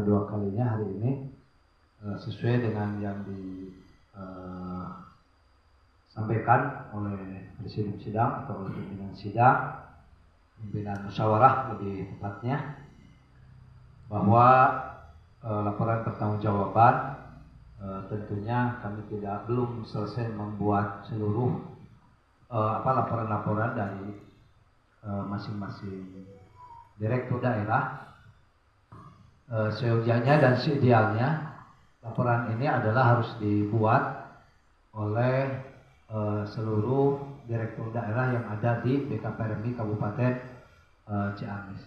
kedua kalinya hari ini sesuai dengan yang disampaikan oleh Presiden Sidang atau oleh pimpinan sidang, pimpinan musyawarah lebih tepatnya, bahwa laporan pertanggungjawaban tentunya kami belum selesai membuat seluruh laporan-laporan dari masing-masing direktur daerah. Seyogianya dan seidealnya laporan ini adalah harus dibuat oleh seluruh direktur daerah yang ada di BKPRMI Kabupaten Ciamis.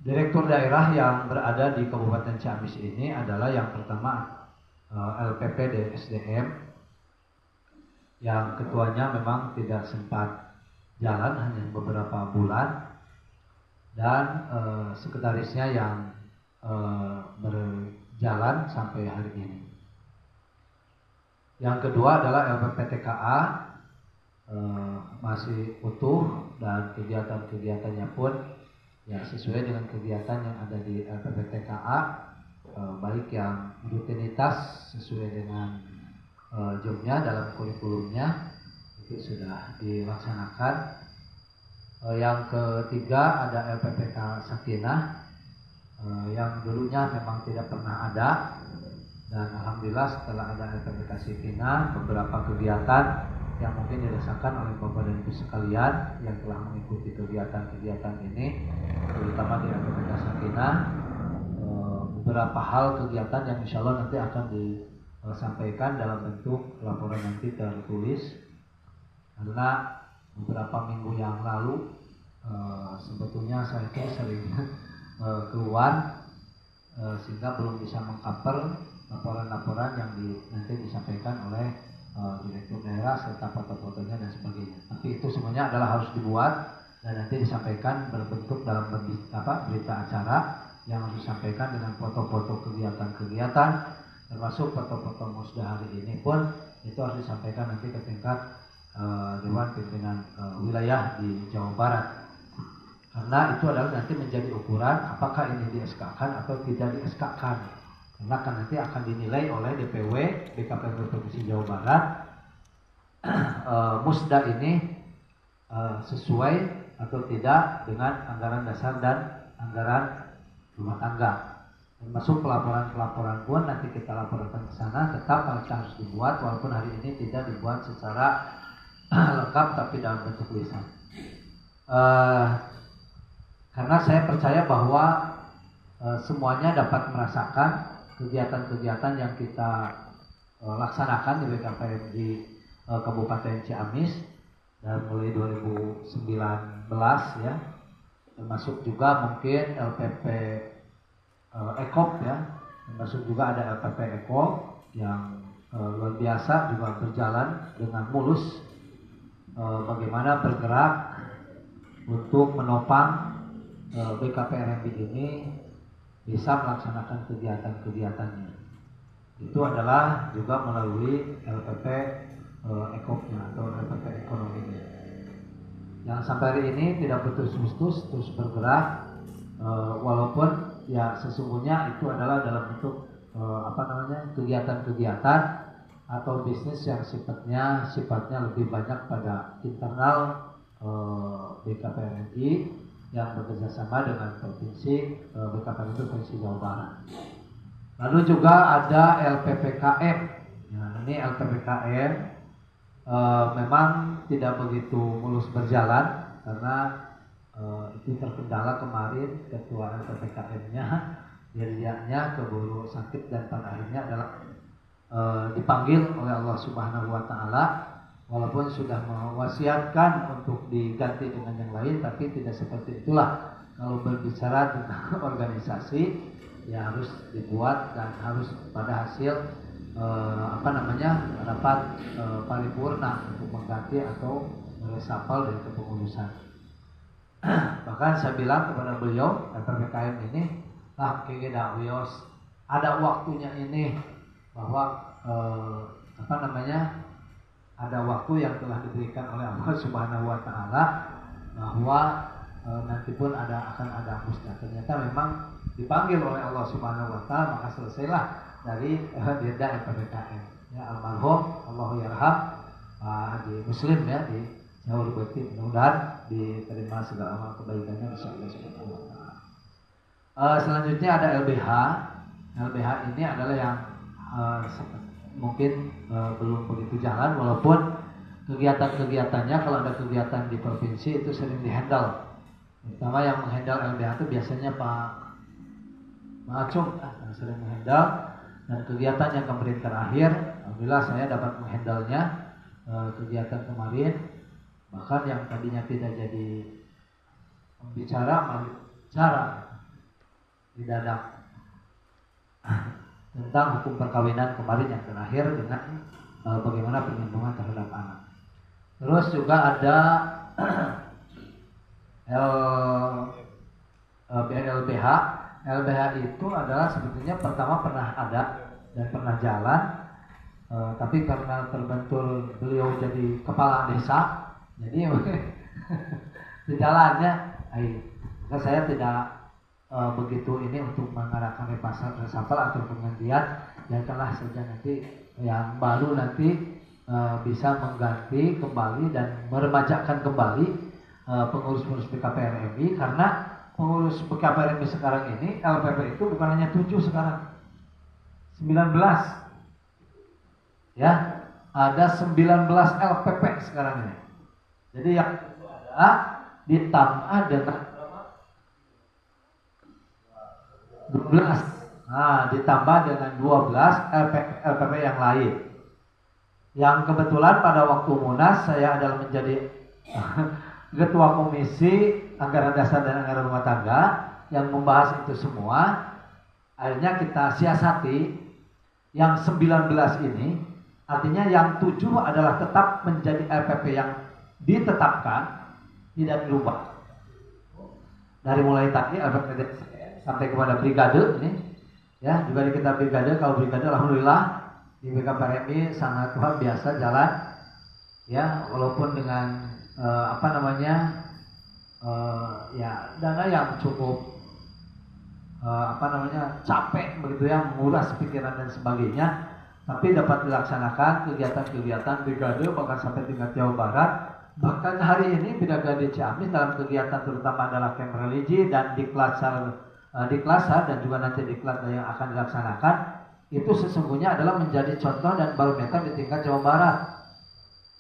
Direktur daerah yang berada di Kabupaten Ciamis ini adalah yang pertama LPP DSDM, yang ketuanya memang tidak sempat jalan, hanya beberapa bulan, dan sekretarisnya yang berjalan sampai hari ini. Yang kedua adalah LPP TKA, masih utuh dan kegiatan-kegiatannya pun ya sesuai dengan kegiatan yang ada di LPP TKA, baik yang rutinitas sesuai dengan jobnya dalam kurikulumnya itu sudah dilaksanakan. Yang ketiga ada LPPK Sakinah, yang dulunya memang tidak pernah ada, dan alhamdulillah setelah ada LPPK Sakinah, beberapa kegiatan yang mungkin dirasakan oleh Bapak dan Ibu sekalian yang telah mengikuti kegiatan-kegiatan ini, terutama di LPPK Sakinah, beberapa hal kegiatan yang insya Allah nanti akan disampaikan dalam bentuk laporan nanti tertulis, karena beberapa minggu yang lalu sebetulnya saya sering keluar sehingga belum bisa mengcover laporan-laporan yang nanti disampaikan oleh direktur daerah serta foto-fotonya dan sebagainya. Tapi itu semuanya adalah harus dibuat dan nanti disampaikan berbentuk dalam berita acara yang harus disampaikan dengan foto-foto kegiatan-kegiatan, termasuk foto-foto musda hari ini pun itu harus disampaikan nanti ke tingkat Dewan Pimpinan Wilayah di Jawa Barat. Karena itu adalah nanti menjadi ukuran apakah ini di SK-kan atau tidak di SK-kan. Karena kan nanti akan dinilai oleh DPW BKPM Provinsi Jawa Barat musda ini sesuai atau tidak dengan anggaran dasar dan anggaran rumah tangga. Termasuk pelaporan-pelaporan pun nanti kita laporkan ke sana, tetap harus dibuat walaupun hari ini tidak dibuat secara lengkap tapi dalam bentuk lisan. Karena saya percaya bahwa semuanya dapat merasakan kegiatan-kegiatan yang kita laksanakan di BKPM di Kabupaten Ciamis dan mulai 2019 ya, termasuk juga mungkin LPP Ekop ya, termasuk juga ada LPP Ekop yang luar biasa juga berjalan dengan mulus, bagaimana bergerak untuk menopang BKPRMI ini bisa melaksanakan kegiatan-kegiatannya. Itu adalah juga melalui LPP Ekopnya atau LPP Ekonominya, yang sampai hari ini tidak putus-putus terus bergerak, walaupun ya sesungguhnya itu adalah dalam bentuk kegiatan-kegiatan atau bisnis yang sifatnya lebih banyak pada internal BKPRMI yang bekerjasama dengan provinsi BKPRMI Provinsi Jawa Barat. Lalu juga ada LPPKM. Nah, ini LPPKM memang tidak begitu mulus berjalan karena itu terkendala kemarin ketua LPPKM-nya dirinya keburu sakit dan pada akhirnya adalah dipanggil oleh Allah Subhanahu wa taala, walaupun sudah mewasiatkan untuk diganti dengan yang lain, tapi tidak seperti itulah. Kalau berbicara tentang organisasi ya harus dibuat dan harus pada hasil rapat paripurna untuk mengganti atau meresapel dari kepengurusan. Bahkan saya bilang kepada beliau, LPPKM ini ada waktunya ini, bahwa ada waktu yang telah diberikan oleh Allah Subhanahu wa taala bahwa nanti pun akan ada musnah. Ternyata memang dipanggil oleh Allah Subhanahu Wa Taala, maka selesailah dari denda LPPKM. Ya, almarhum Allahu yarham Haji Muslim ya di Jauh Beti, mudah-mudahan diterima segala amal kebaikannya insya Allah Subhanahu Wa Taala. Selanjutnya ada LBH. LBH ini adalah yang mungkin belum begitu jalan, walaupun kegiatan-kegiatannya kalau ada kegiatan di provinsi itu sering dihandle. Pertama yang menghandle LBH itu biasanya Pak Acung yang sering menghandle, dan kegiatan yang kemarin terakhir, alhamdulillah saya dapat menghandle-nya kegiatan kemarin, bahkan yang tadinya tidak jadi pembicara malah bicara didadak tentang hukum perkawinan kemarin yang terakhir dengan bagaimana perlindungan terhadap anak. Terus juga ada LBH. LBH itu adalah sebetulnya pertama pernah ada dan pernah jalan, tapi karena terbentur beliau jadi kepala desa, jadi jalannya, maka saya tidak begitu ini untuk mengarahkan reshuffle atau penggantian. Biarkanlah saja nanti yang baru nanti bisa mengganti kembali dan meremajakan kembali pengurus-pengurus BKPRMI, karena pengurus BKPRMI sekarang ini LPP itu bukan hanya 7 sekarang, 19 ya, ada 19 LPP sekarang ini. Jadi yang ada ditambah dengan 12, ditambah dengan 12 LPP yang lain. Yang kebetulan pada waktu Munas saya adalah menjadi Ketua Komisi Anggaran Dasar dan Anggaran Rumah Tangga yang membahas itu semua. Akhirnya kita siasati yang 19 ini, artinya yang 7 adalah tetap menjadi LPP yang ditetapkan, tidak dirubah. Dari mulai tadi LPP sampai kepada brigade ini, ya juga di kita brigade. Kalau brigade alhamdulillah di BKPRMI sangat luar biasa jalan, ya walaupun dengan ya dana yang cukup capek begitu ya, menguras pikiran dan sebagainya, tapi dapat dilaksanakan kegiatan-kegiatan brigade bahkan sampai tingkat Jawa Barat. Bahkan hari ini Brigade Ciamis dalam kegiatan terutama adalah camp religi dan diklasar dan juga nanti diklat yang akan dilaksanakan, itu sesungguhnya adalah menjadi contoh dan barometer di tingkat Jawa Barat.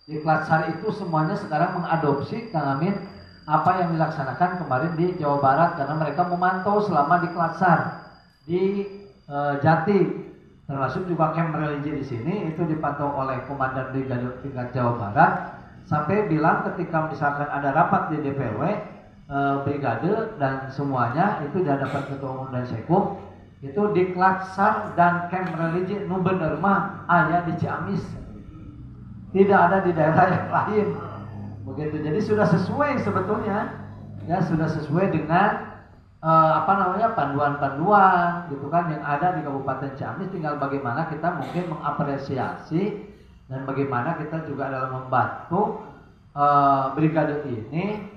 Diklasar itu semuanya sekarang mengadopsi, Kang Amin, apa yang dilaksanakan kemarin di Jawa Barat, karena mereka memantau selama diklasar di Jati, termasuk juga camp religi di sini itu dipantau oleh Komandan Brigade tingkat Jawa Barat, sampai bilang ketika misalkan ada rapat di DPW brigade dan semuanya itu di hadapan Ketua Umum dan Sekuk, itu diklasar dan camp religi nu bener mah aya di Ciamis, tidak ada di daerah yang lain begitu. Jadi sudah sesuai sebetulnya, ya sudah sesuai dengan panduan-panduan gitu kan yang ada di Kabupaten Ciamis. Tinggal bagaimana kita mungkin mengapresiasi dan bagaimana kita juga dalam membantu brigade ini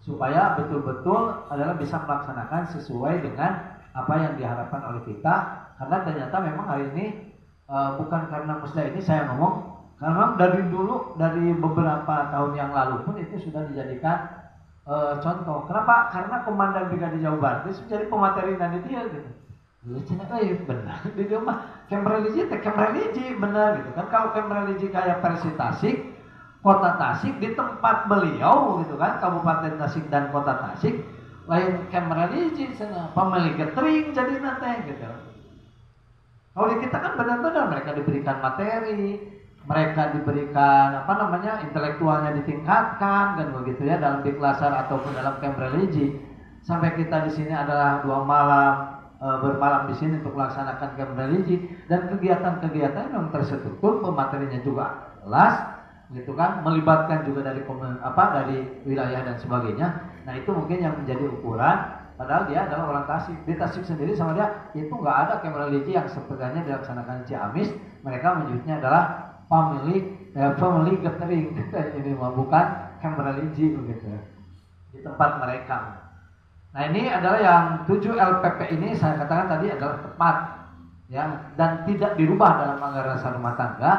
supaya betul-betul adalah bisa melaksanakan sesuai dengan apa yang diharapkan oleh kita. Karena ternyata memang hari ini bukan karena musda ini saya ngomong, karena dari dulu, dari beberapa tahun yang lalu pun itu sudah dijadikan contoh. Kenapa? Karena Komandan Brigade Jawa Barat itu jadi pemateri nanti dia gitu. Benar di dia mah camp religi benar gitu kan. Kalau camp religi kayak Persi Tasik, Kota Tasik di tempat beliau gitu kan, Kabupaten Tasik dan Kota Tasik, lain camp religi sana pemilik catering jadi nanti gitu. Kalau di kita kan benar-benar mereka diberikan materi, mereka diberikan intelektualnya ditingkatkan kan begitu ya, dalam diklasar ataupun dalam camp religi. Sampai kita di sini adalah 2 malam bermalam di sini untuk melaksanakan camp religi, dan kegiatan-kegiatan yang terstruktur, pematerinya juga jelas gitu kan, melibatkan juga dari dari wilayah dan sebagainya. Nah itu mungkin yang menjadi ukuran, padahal dia adalah orang Tasik. Di Tasik sendiri sama dia itu nggak ada camp religi yang sepertinya dilaksanakan di Ciamis. Mereka menyebutnya adalah family gathering ini bukan camp religi begitu. di tempat mereka. Nah ini adalah yang 7 LPP ini saya katakan tadi adalah tepat ya, dan tidak dirubah dalam anggaran dasar rumah tangga,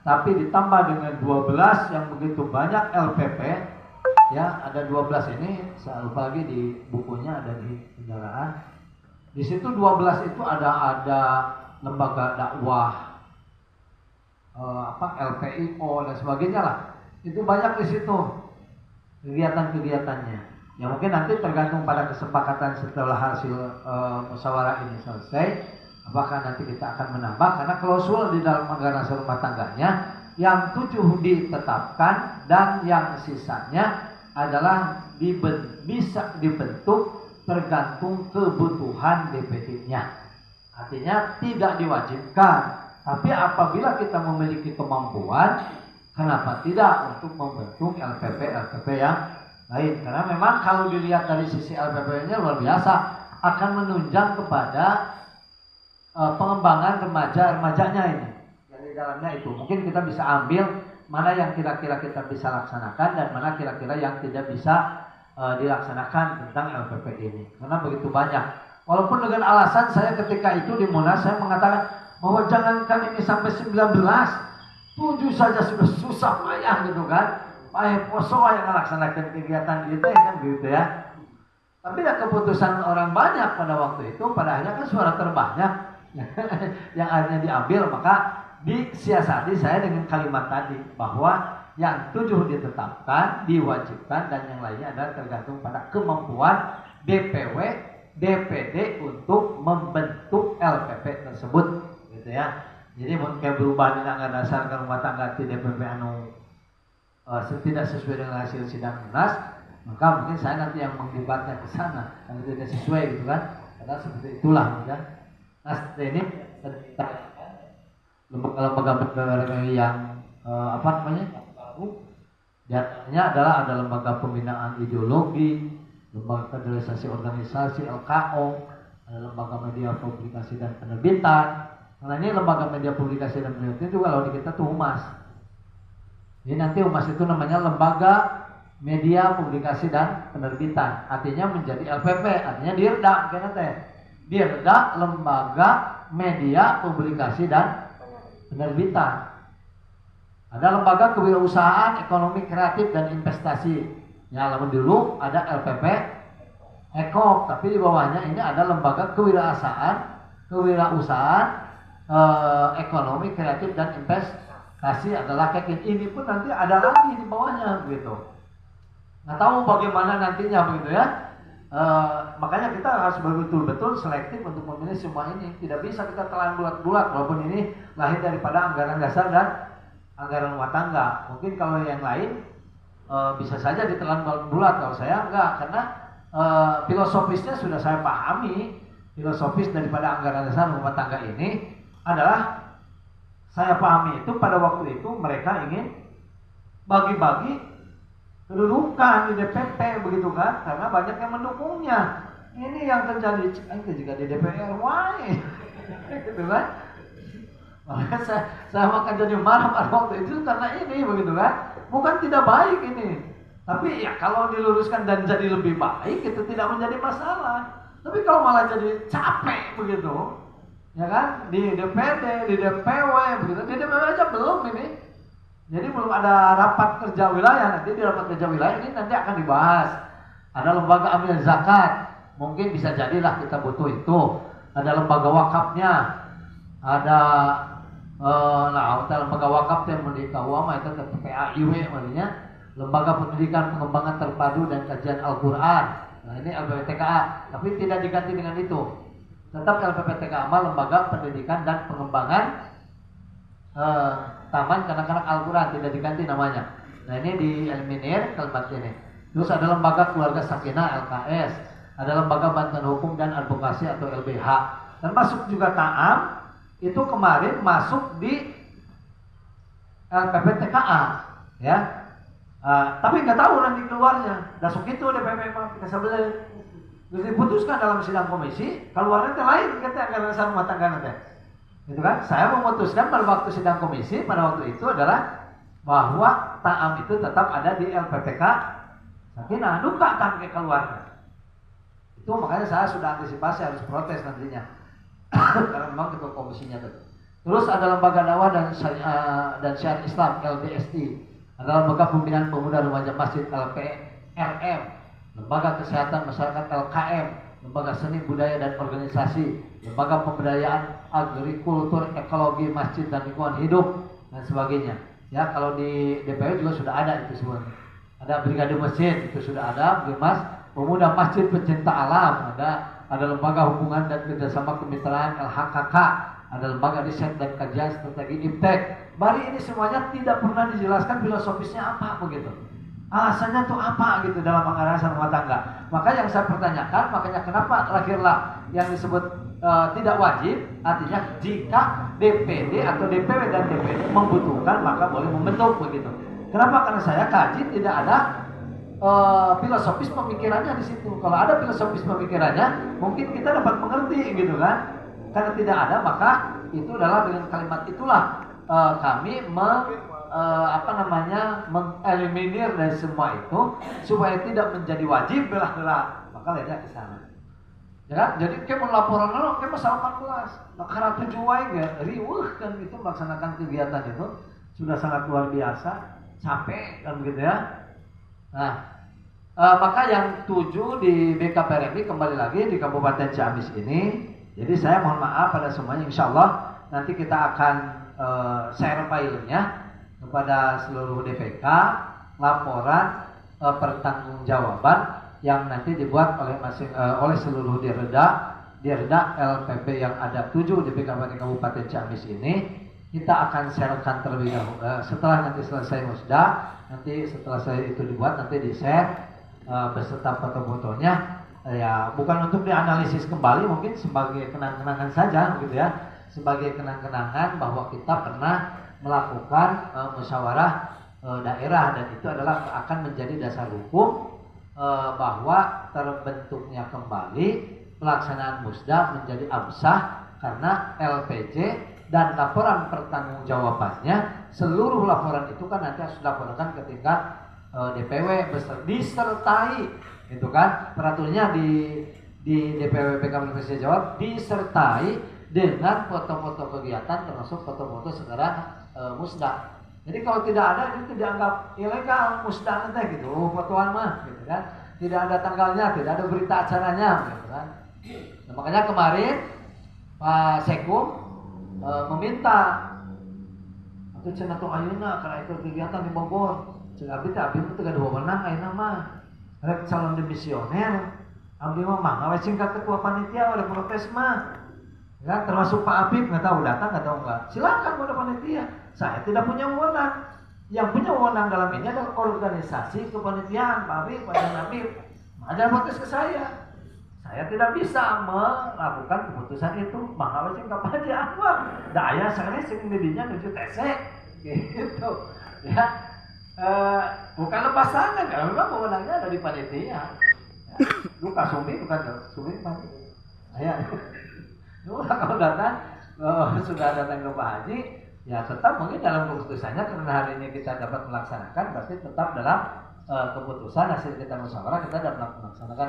tapi ditambah dengan 12 yang begitu banyak LPP ya, ada 12 ini, saya lupa lagi di bukunya ada di kendaraan. Di situ 12 itu ada lembaga dakwah, LPIO dan sebagainya lah. Itu banyak di situ kegiatan-kegiatannya. Ya mungkin nanti tergantung pada kesepakatan setelah hasil musyawarah ini selesai, apakah nanti kita akan menambah, karena klausul di dalam anggaran dasar rumah tangganya yang 7 ditetapkan dan yang sisanya adalah bisa dibentuk tergantung kebutuhan DPD-nya. Artinya tidak diwajibkan, tapi apabila kita memiliki kemampuan, kenapa tidak untuk membentuk LPP yang lain? Karena memang kalau dilihat dari sisi LPP-nya luar biasa, akan menunjang kepada pengembangan remajanya ini. Yang di dalamnya itu mungkin kita bisa ambil mana yang kira-kira kita bisa laksanakan dan mana kira-kira yang tidak bisa dilaksanakan tentang LPP ini. Karena begitu banyak. Walaupun dengan alasan saya ketika itu di Munas saya mengatakan bahwa jangankan ini sampai 19, 7 saja sudah susah payah gitu kan. Poso yang melaksanakan kegiatan itu kan gitu ya. Tapi ya keputusan orang banyak pada waktu itu, pada akhirnya kan suara terbanyak yang akhirnya diambil, maka disiasati saya dengan kalimat tadi bahwa yang 7 ditetapkan, diwajibkan, dan yang lainnya adalah tergantung pada kemampuan DPW, DPD untuk membentuk LPP tersebut, gitu ya. Jadi mungkin berubah dengan anggaran dasar rumah tangga di DPP tidak sesuai dengan hasil sidang Munas, maka mungkin saya nanti yang menggugatnya ke sana kalau tidak sesuai gitu kan. Karena seperti itulah gitu kan. Nah ini lembaga yang baru, diantaranya adalah ada lembaga pembinaan ideologi, lembaga kaderisasi organisasi LKO, ada lembaga media publikasi dan penerbitan. Karena ini lembaga media publikasi dan penerbitan juga kalau di kita tuh humas. Jadi nanti humas itu namanya lembaga media publikasi dan penerbitan, artinya menjadi LPP, artinya dirda, kayaknya teh dirda lembaga media publikasi dan penerbitan. Ada lembaga kewirausahaan, ekonomi kreatif dan investasi. Ya, lalu dulu ada LPP Ekop, tapi di bawahnya ini ada lembaga kewirausahaan, ekonomi kreatif dan investasi. Adalah kayak ini pun nanti ada lagi di bawahnya begitu. Nggak tahu bagaimana nantinya begitu ya. Makanya kita harus betul-betul selektif untuk memilih semua ini. Tidak bisa kita telan bulat-bulat walaupun ini lahir daripada anggaran dasar dan anggaran rumah tangga. Mungkin kalau yang lain bisa saja ditelan bulat, kalau saya enggak, karena filosofisnya sudah saya pahami. Filosofis daripada anggaran dasar rumah tangga ini adalah saya pahami itu pada waktu itu mereka ingin bagi-bagi kedudukan di DPP begitu kan, karena banyak yang mendukungnya. Ini yang terjadi juga di DPR, gitu kan. Maka saya makan jadi marah pada waktu itu karena ini begitu kan, bukan tidak baik ini, tapi ya kalau diluruskan dan jadi lebih baik itu tidak menjadi masalah. Tapi kalau malah jadi capek begitu, ya kan, di DPD, di DPW begitu, di DPW aja belum ini. Jadi belum ada rapat kerja wilayah, nanti di rapat kerja wilayah ini nanti akan dibahas. Ada lembaga amil zakat, mungkin bisa jadilah kita butuh itu. Ada lembaga wakafnya, ada lembaga wakaf yang mendirikan ulama itu PAIW namanya, lembaga pendidikan pengembangan terpadu dan kajian Al-Quran. Nah ini LPPTKA, tapi tidak diganti dengan itu. Tetap LPPTKA lembaga pendidikan dan pengembangan taman kanak-kanak Al-Quran, tidak diganti namanya. Nah ini dieliminir kalimat ini. Terus ada lembaga keluarga sakinah LKS, ada lembaga bantuan hukum dan advokasi atau LBH, dan masuk juga TAAM itu kemarin masuk di LPPTKA ya. Tapi nggak tahu nanti keluarnya. Dasuk itu DPP kita sebelah. Terus diputuskan dalam sidang komisi, keluarnya lain kata anggaran dasar rumah tangga nanti. Itu kan? Saya memutuskan pada waktu sidang komisi pada waktu itu adalah bahwa TAAM itu tetap ada di LPPK Sakinah, duka kan ke keluarga. Itu makanya saya sudah antisipasi harus protes nantinya. Karena memang ketua komisinya itu. Terus ada lembaga dakwah dan syiar Islam LBST, ada lembaga pembinaan pemuda remaja masjid LPRM, lembaga kesehatan masyarakat LKM, lembaga seni budaya dan organisasi, lembaga pemberdayaan agrikultur ekologi masjid dan lingkungan hidup dan sebagainya. Ya, kalau di DPW juga sudah ada itu semua. Ada brigade masjid itu sudah ada, Bimas, pemuda masjid pecinta alam, ada lembaga hubungan dan kerjasama kemitraan LHKK, ada lembaga riset dan kajian strategi IPTEK. Bari ini semuanya tidak pernah dijelaskan filosofisnya apa begitu. Alasannya tuh apa gitu dalam pengarahan rumah tangga. Maka yang saya pertanyakan, makanya kenapa lahirlah yang disebut tidak wajib, artinya jika DPD atau DPW dan DPD membutuhkan maka boleh membentuk begitu. Kenapa? Karena saya kaji tidak ada filosofis pemikirannya di situ. Kalau ada filosofis pemikirannya, mungkin kita dapat mengerti gitu kan. Karena tidak ada, maka itu adalah dengan kalimat itulah kami mengeliminir dari semua itu supaya tidak menjadi wajib belah-belah. Maka lihatnya ke sana. Ya, jadi kita laporan lo, kita masalah 14. Maka ratu juai ya, riuh kan itu melaksanakan kegiatan itu sudah sangat luar biasa, capek kan begitu ya. Nah, maka yang 7 di BKPRMI kembali lagi di Kabupaten Ciamis ini. Jadi saya mohon maaf pada semuanya, insya Allah nanti kita akan share filenya kepada seluruh DPK, laporan pertanggungjawaban yang nanti dibuat oleh seluruh dirda LPP yang ada 7 di Kabupaten Ciamis ini. Kita akan sharekan terlebih dahulu. Setelah nanti selesai musda, nanti setelah saya itu dibuat nanti di share beserta foto-fotonya. Ya, bukan untuk dianalisis kembali, mungkin sebagai kenang-kenangan saja gitu ya, sebagai kenang-kenangan bahwa kita pernah melakukan musyawarah daerah, dan itu adalah akan menjadi dasar hukum bahwa terbentuknya kembali pelaksanaan musda menjadi absah karena LPJ dan laporan pertanggungjawabannya, seluruh laporan itu kan nanti harus dilaporkan ketika DPW disertai itu kan peraturannya di DPW PKB Provinsi Jawa disertai dengan foto-foto kegiatan termasuk foto-foto sekarang musda. Jadi kalau tidak ada itu dianggap ilegal musda nanti gitu, fotoan mah gitu kan. Tidak ada tanggalnya, tidak ada berita acaranya gitu kan. Nah, makanya kemarin Pak Sekum meminta atau cenah tong ayeuna karena itu kegiatan di Bogor. Cek abdi teh abdi teh gaduh wewenang ayeuna mah. Rek calon demisioner, abdi mah mangga we singkat ketua panitia oleh protes mah. Ya, termasuk Pak Apip nggak tahu datang nggak tahu enggak. Silakan kepada panitia. Saya tidak punya wewenang. Yang punya wewenang dalam ini adalah organisasi kepanitiaan Pak Apip, Pak Apip. Ada protes ke saya. Saya tidak bisa melakukan keputusan itu. Mangga we singkat aja apa? Daya saya sing didinya nuju tesek gitu. Ya. Bukan lepas tangan, kalau memang wewenangnya ada di panitia. Lu kasumi bukan sumi panitia. Ayah, lu kalau datang sudah datang ke Pak Haji, ya tetap mungkin dalam keputusannya karena hari ini kita dapat melaksanakan, berarti tetap dalam keputusan hasil kita musyawarah kita dapat melaksanakan